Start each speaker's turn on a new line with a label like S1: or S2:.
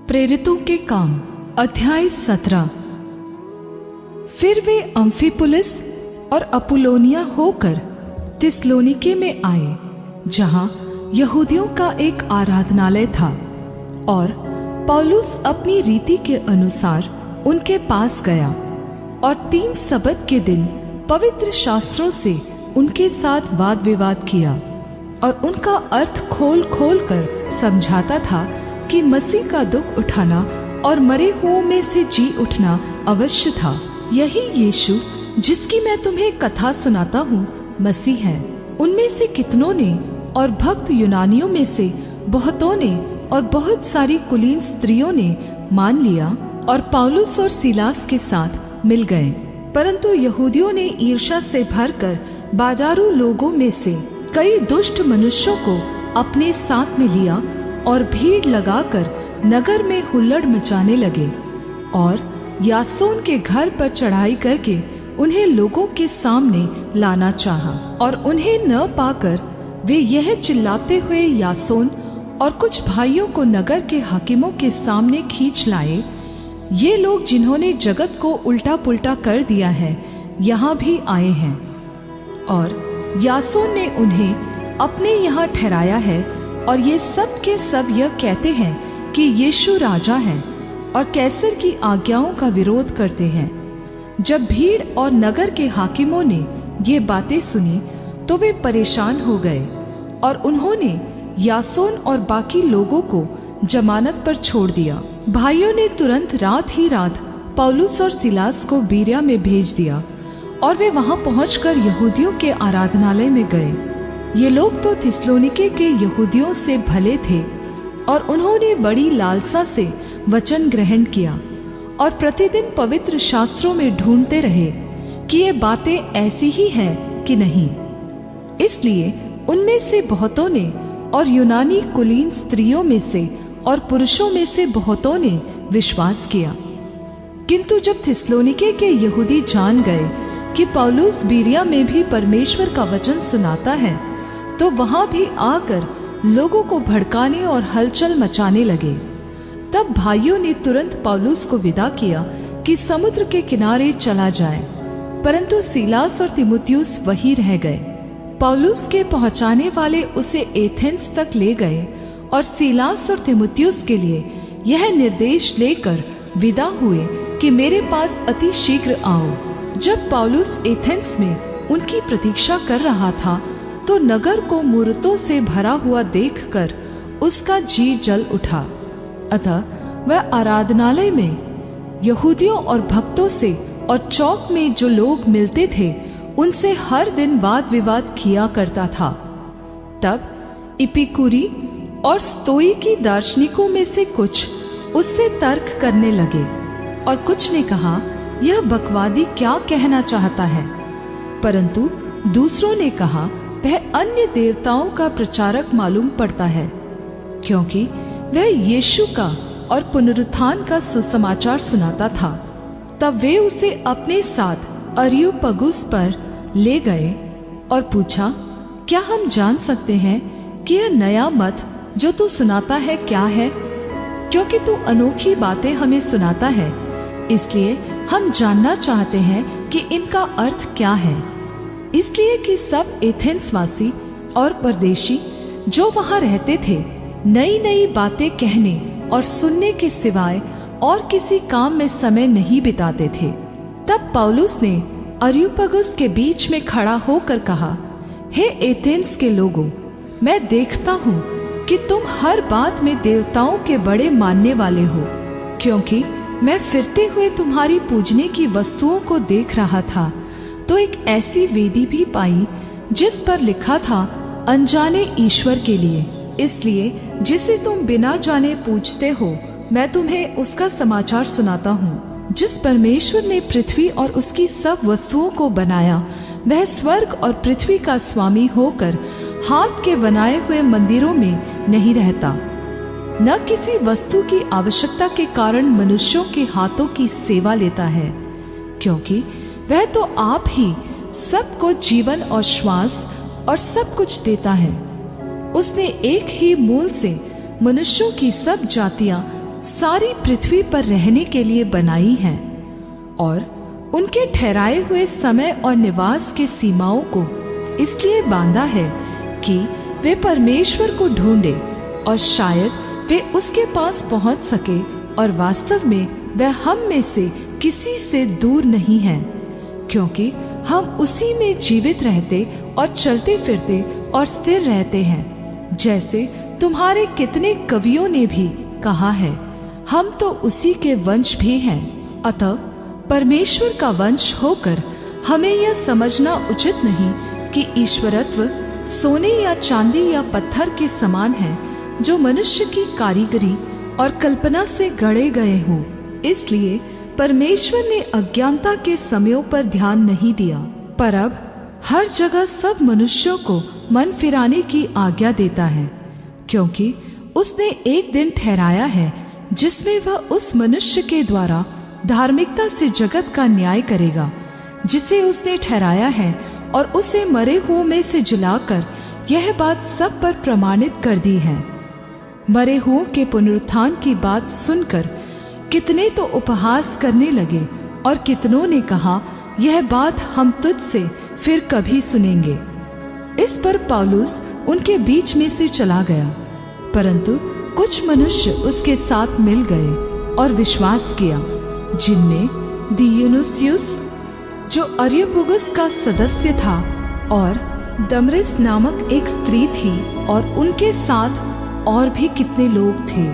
S1: प्रेरितों के काम अध्याय 17। फिर वे अम्फिपुलिस और अपुलोनिया होकर थिस्सलुनीके में आए, जहां यहूदियों का एक आराधनालय था। और पौलुस अपनी रीति के अनुसार उनके पास गया और 3 सबत के दिन पवित्र शास्त्रों से उनके साथ वाद विवाद किया और उनका अर्थ खोल खोल कर समझाता था कि मसीह का दुख उठाना और मरे हुओं में से जी उठना अवश्य था। यही यीशु जिसकी मैं तुम्हें कथा सुनाता हूँ मसीह है। उनमें से कितनों ने और भक्त यूनानियों में से बहुतों ने और बहुत सारी कुलीन स्त्रियों ने मान लिया और पौलुस और सीलास के साथ मिल गए। परंतु यहूदियों ने ईर्ष्या से भरकर बाजारू लोगों में से कई दुष्ट मनुष्यों को अपने साथ में लिया और भीड़ लगाकर नगर में हुल्लड़ मचाने लगे और यासोन के घर पर चढ़ाई करके उन्हें लोगों के सामने लाना चाहा। और उन्हें न पाकर वे यह चिल्लाते हुए यासोन और कुछ भाइयों को नगर के हाकिमों के सामने खींच लाए, ये लोग जिन्होंने जगत को उल्टा पुल्टा कर दिया है यहाँ भी आए हैं। और यासोन ने उन्हें अपने यहाँ ठहराया है और ये सब के सब यह कहते हैं कि यीशु राजा है और कैसर की आज्ञाओं का विरोध करते हैं। जब भीड़ और नगर के हाकिमों ने ये बातें सुनी तो वे परेशान हो गए और उन्होंने यासोन और बाकी लोगों को जमानत पर छोड़ दिया। भाइयों ने तुरंत रात ही रात पौलुस और सीलास को बीरिया में भेज दिया और वे वहां पहुंचकर यहूदियों के आराधनालय में गए। ये लोग तो थिस्सलुनीके के यहूदियों से भले थे और उन्होंने बड़ी लालसा से वचन ग्रहण किया और प्रतिदिन पवित्र शास्त्रों में ढूंढते रहे कि ये बातें ऐसी ही हैं कि नहीं। इसलिए उनमें से बहुतों ने और यूनानी कुलीन स्त्रियों में से और पुरुषों में से बहुतों ने विश्वास किया। किंतु जब थिस्सलुनीके के यहूदी जान गए कि पौलुस बीरिया में भी परमेश्वर का वचन सुनाता है, तो वहां भी आकर लोगों को भड़काने और हलचल मचाने लगे। तब भाइयों ने तुरंत पौलुस को विदा किया कि समुद्र के किनारे चला जाए, परंतु सीलास और तीमुथियुस वहीं रह गए। पौलुस के पहुंचाने वाले उसे एथेंस तक ले गए और सीलास और तीमुथियुस के लिए यह निर्देश लेकर विदा हुए कि मेरे पास अति शीघ्र आओ। जब पौलुस एथेंस में उनकी प्रतीक्षा कर रहा था तो नगर को मूर्तों से भरा हुआ देखकर उसका जी जल उठा। अतः वह आराधनालय में यहूदियों और भक्तों से और चौक में जो लोग मिलते थे उनसे हर दिन वाद विवाद किया करता था। तब इपिकुरी और स्तोईकी दार्शनिकों में से कुछ उससे तर्क करने लगे और कुछ ने कहा, यह बकवादी क्या कहना चाहता है। परंतु दूसरों ने कहा, वह अन्य देवताओं का प्रचारक मालूम पड़ता है, क्योंकि वह यीशु का और पुनरुत्थान का सुसमाचार सुनाता था। तब वे उसे अपने साथ अरियुपगुस पर ले गए और पूछा, क्या हम जान सकते हैं कि यह नया मत जो तू सुनाता है क्या है? क्योंकि तू अनोखी बातें हमें सुनाता है, इसलिए हम जानना चाहते हैं कि इनका अर्थ क्या है। इसलिए कि सब एथेंस वासी और परदेशी जो वहां रहते थे नई नई बातें कहने और सुनने के सिवाय और किसी काम में समय नहीं बिताते थे। तब पौलुस ने अरियुपगुस के बीच में खड़ा होकर कहा, हे एथेंस के लोगों, मैं देखता हूँ कि तुम हर बात में देवताओं के बड़े मानने वाले हो। क्योंकि मैं फिरते हुए तुम्हारी पूजने की वस्तुओं को देख रहा था तो एक ऐसी वेदी भी पाई जिस पर लिखा था, अनजाने ईश्वर के लिए। इसलिए जिसे तुम बिना जाने पूजते हो, मैं तुम्हें उसका समाचार सुनाता हूँ। जिस परमेश्वर ने पृथ्वी और उसकी सब वस्तुओं को बनाया, वह स्वर्ग और पृथ्वी का स्वामी होकर हाथ के बनाए हुए मंदिरों में नहीं रहता, न किसी वस्तु की आवश्यकता के कारण मनुष्यों के हाथों की सेवा लेता है, क्योंकि वह तो आप ही सबको जीवन और श्वास और सब कुछ देता है। उसने एक ही मूल से मनुष्यों की सब जातियां सारी पृथ्वी पर रहने के लिए बनाई हैं और उनके ठहराए हुए समय और निवास के सीमाओं को इसलिए बांधा है कि वे परमेश्वर को ढूंढे और शायद वे उसके पास पहुंच सके, और वास्तव में वह हम में से किसी से दूर नहीं है, क्योंकि हम उसी में जीवित रहते और चलते फिरते और स्थिर रहते हैं। जैसे तुम्हारे कितने कवियों ने भी कहा है, हम तो उसी के वंश भी हैं। अतः परमेश्वर का वंश होकर हमें यह समझना उचित नहीं कि ईश्वरत्व सोने या चांदी या पत्थर के समान है, जो मनुष्य की कारीगरी और कल्पना से गढ़े गए हों। इसलिए परमेश्वर ने अज्ञानता के समयों पर ध्यान नहीं दिया, पर अब हर जगह सब मनुष्यों को मन फिराने की आज्ञा देता है, क्योंकि उसने एक दिन ठहराया है जिसमें वह उस मनुष्य के द्वारा धार्मिकता से जगत का न्याय करेगा, जिसे उसने ठहराया है, और उसे मरे हुओं में से जिलाकर यह बात सब पर प्रमाणित कर दी है। मरे हुओं के पुनरुत्थान की बात सुनकर कितने तो उपहास करने लगे, और कितनों ने कहा, यह बात हम तुझसे फिर कभी सुनेंगे। इस पर पौलुस उनके बीच में से चला गया, परंतु कुछ मनुष्य उसके साथ मिल गए और विश्वास किया, जिनमें दियुनुसियुस जो अरियोपगुस का सदस्य था, और दमरिस नामक एक स्त्री थी, और उनके साथ और भी कितने लोग थे।